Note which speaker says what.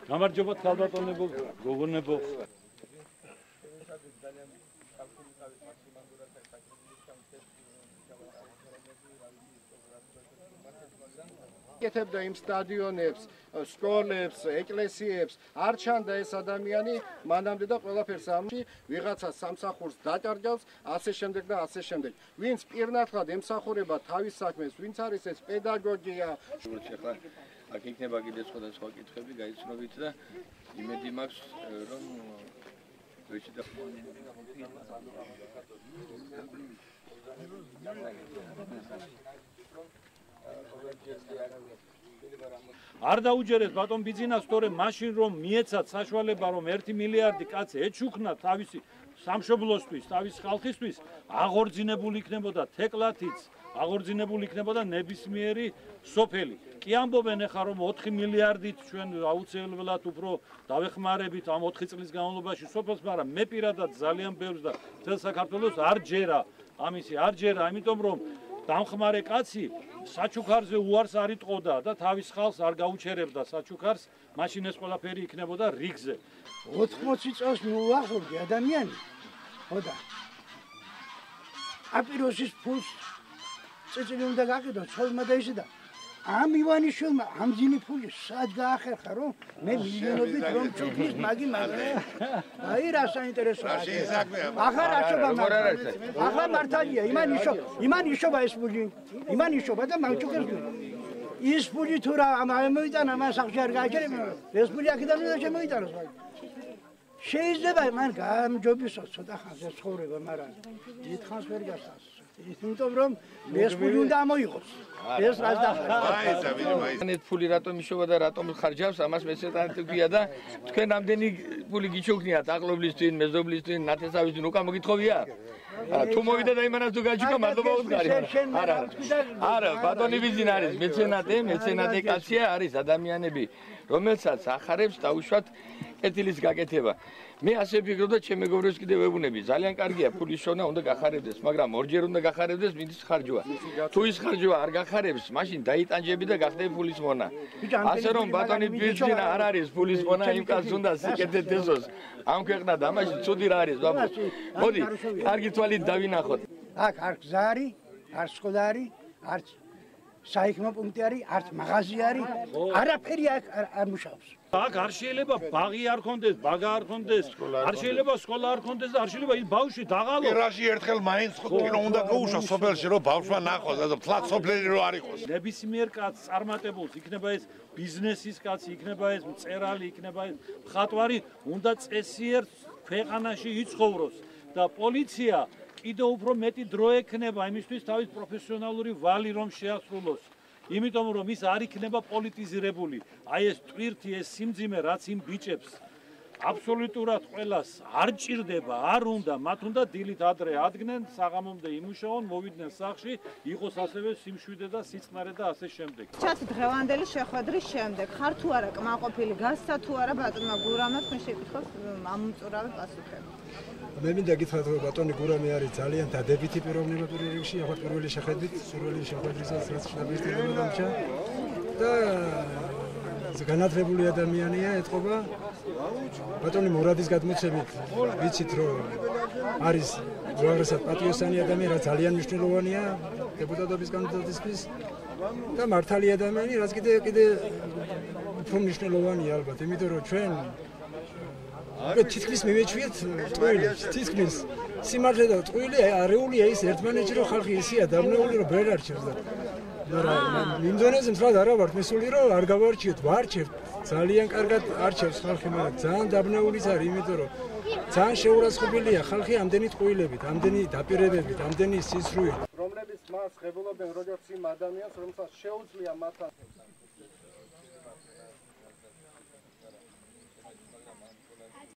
Speaker 1: გამარჯობა ქალბატონებო, გოგონებო.
Speaker 2: ეკეთებდა იმ სტადიონებს, სკოლებს, ეკლესიებს, არ ჩანდა ეს ადამიანი, მანამდე და ყველაფერს ამში ვიღაცა სამსახურს დაჭარჯავს, ასე შემდეგ და ასე შემდეგ. ვინც პირნათლად ემსახურება თავის საქმეს, ვინც არის ეს პედაგოგია.
Speaker 3: აქ იქნება კიდე სხვადასხვა კითხვები გაიცნობით და იმედი მაქვს, რომ ვეჭი და
Speaker 1: არ დაუჯერეს ბატონ ბიძინას, თორემ მაშინ რომ მიეცათ საშუალება რომ 1 მილიარდი კაცი ეჩუქნა თავისი სამშობლოსთვის, თავის ხალხისთვის, აღორძინებული იქნებოდა თეკლათიც, აღორძინებული იქნებოდა ნებისმიერი სოფელი. კი ამბობენ ახლა რომ 4 მილიარდით ჩვენ აუცილებლად უფრო დავეხმარებით ამ 4 წლის განმავლობაში სოფელს, მაგრამ მე პირადად ძალიან ბევრს და მთელ საქართველოს არ ჯერა ამისი, არ ჯერა, იმიტომ რომ დამხმარე კაცი საჩუქარზე უარს არ იტყოდა და თავის ხალხს არ გაუჩერებდა საჩუქარს, მაშინ ეს ყველაფერი იქნებოდა რიგზე.
Speaker 4: 80 წელს მოუახლოვდი ადამიანი. ხოდა. აპიროსის ფულს წიწილი უნდა გაკიდო, ცოლმა და ისე და ამ ივანიშვილმა ამ ძილი ფული სად გაახერხა რომ მე მილიონობით რომ ჩუქნის მაგი მაგრე. აი რა საინტერესოა. ახლა რა ჩობა მაგ. ახლა მართალია, იმან იშობა ეს ფული. იმან იშობა და მაგჩუქებს. ის ფული თუ რა ამოიტანა მას სახში არ გააჩერება. ეს ფული აქედან უნდა შემოიტანოს მაგ. შეიძლება მან გამჯობისოს ცოტა ხანზე ცხოვრება, მაგრამ დიდხანს ვერ გასწავს. იმიტომ რომ ეს ფული უნდა ამოიღოს. ეს რაც
Speaker 3: დახარჯა. ეს ფული რატომ იშობა და რატომ ხარჯავს, ამას მეცეტანტია და თქვენ რამდენი ფული გიჩუქნიათ ახლობლისთვის, მეზობლისთვის, ნათესავისთვის, უკან მოგითხოვია? თუ მოვიდა და იმანას თუ გაჩუქა, მადლობა უდგარი. არა, ბატონი ბიძინა არის მეცენატე კაცია, არის ადამიანები, რომელსაც ახარებს დაუშვათ კეთილის გაკეთება. მე ასე ვფიქრობ და ჩემ მეგობრებს კიდევ ვეუბნები, ძალიან კარგია ფულის შოვნა უნდა გახარებდეს, მაგრამ ორჯერ უნდა გახარებდეს მის ხარჯვა. თუ ის ხარჯვა არ გახარებს, მაშინ დაიტანჯები და გახდები ფულის მონა. ასე რომ ბატონი ბიძინა არ არის ფულის მონა, იმ კაცს უნდა სიკეთეთ ესოს. ამ ქვეყნად ამაში ცუდი რა არის, ბაბა. მოდი, კარგი თვალით დავინახოთ.
Speaker 4: აქ არ გზა არის, არ სკოლა არის, არ საიქნო პუნქტი არის, არც მაღაზია არის, არაფერი აქ არ მუშაობს.
Speaker 1: აქ არ შეიძლება ბაღი არ ქონდეს, ბაგა არ ქონდეს, არ შეიძლება სკოლა არ ქონდეს და არ შეიძლება ის ბავშვი დაღალოს.
Speaker 5: ერაში ერთხელ მაინც კინო უნდა გაუშვას სოფელში, რომ ბავშვმა ნახოს და ფლად სოფლერი რო არ იყოს.
Speaker 1: ნებისმიერ კაცს წარმატებულს, იქნება ეს ბიზნესის კაცი, იქნება ეს მწერალი, იქნება ეს მხატვარი, უნდა წესიერ ქვეყანაში იცხოვროს და პოლიცია კიდევ უფრო მეტი დრო ექნება იმისთვის თავის პროფესიონალური ვალი რომ შეასრულოს. იმიტომ რომ ის არ იქნება პოლიტიზირებული. აი ეს ტვირთი, ეს სიმძიმე, რაც იმ ბიჭებს აბსოლუტურად ყველას არ ჭირდება, არ უნდა, მათ უნდა დილით ადრე ადგნენ, საღამომდე იმუშაონ, მოვიდნენ სახლში, იყოს ასევე სიმშვიდე და სიწყნარე და ასე შემდეგ.
Speaker 6: ჩათ დღევანდელი შეხვედრის შემდეგ, ხარ თუ არა კმაყოფილი, გასცა თუ არა ბატონმა გურამმა თქვენ შეკითხოს ამომწურავე პასუხები.
Speaker 7: მე მინდა გითხრათ რომ ბატონი გურამი არის ძალიან დადებითი პიროვნება პირველ რიგში, ახლა პირველი შეხვედრისაც რაც შედარებით დამჭა და განათლებული ადამიანია, ეთყობა ბატონი მურადის გადმოცემით ვიცით რომ არის უაღრესად პატრიოტული ადამიანი, რაც ძალიან მნიშვნელოვანია დეპუტატობის კანდიდატისთვის და მართალი ადამიანი, რაც კიდე უფრო მნიშვნელოვანია ალბათ, იმიტომ რომ ჩვენ თითქმის მივეჩვიეთ ტყუილებს, თითქმის სიმართლე და ტყუილი არეულია ის ერთმანეთში რომ ხალხი ისია დაბნეული რომ ვერ არჩევს და იმ დონეზე მთლად არა ვართ მისული რომ არ გავარჩიოთ, ვარჩევთ, ძალიან კარგად არჩევს ხალხი, მაგრამ ძალიან დაბნეულიც არის, იმიტომ რომ ძალიან შეურაცხყოფილია ხალხი ამდენი ტყუილებით, ამდენი დაპირებებით, ამდენი სისრუით,
Speaker 2: რომლებიც მას ღებულობენ როგორც იმ ადამიანს, რომელსაც შეუძლია მათთან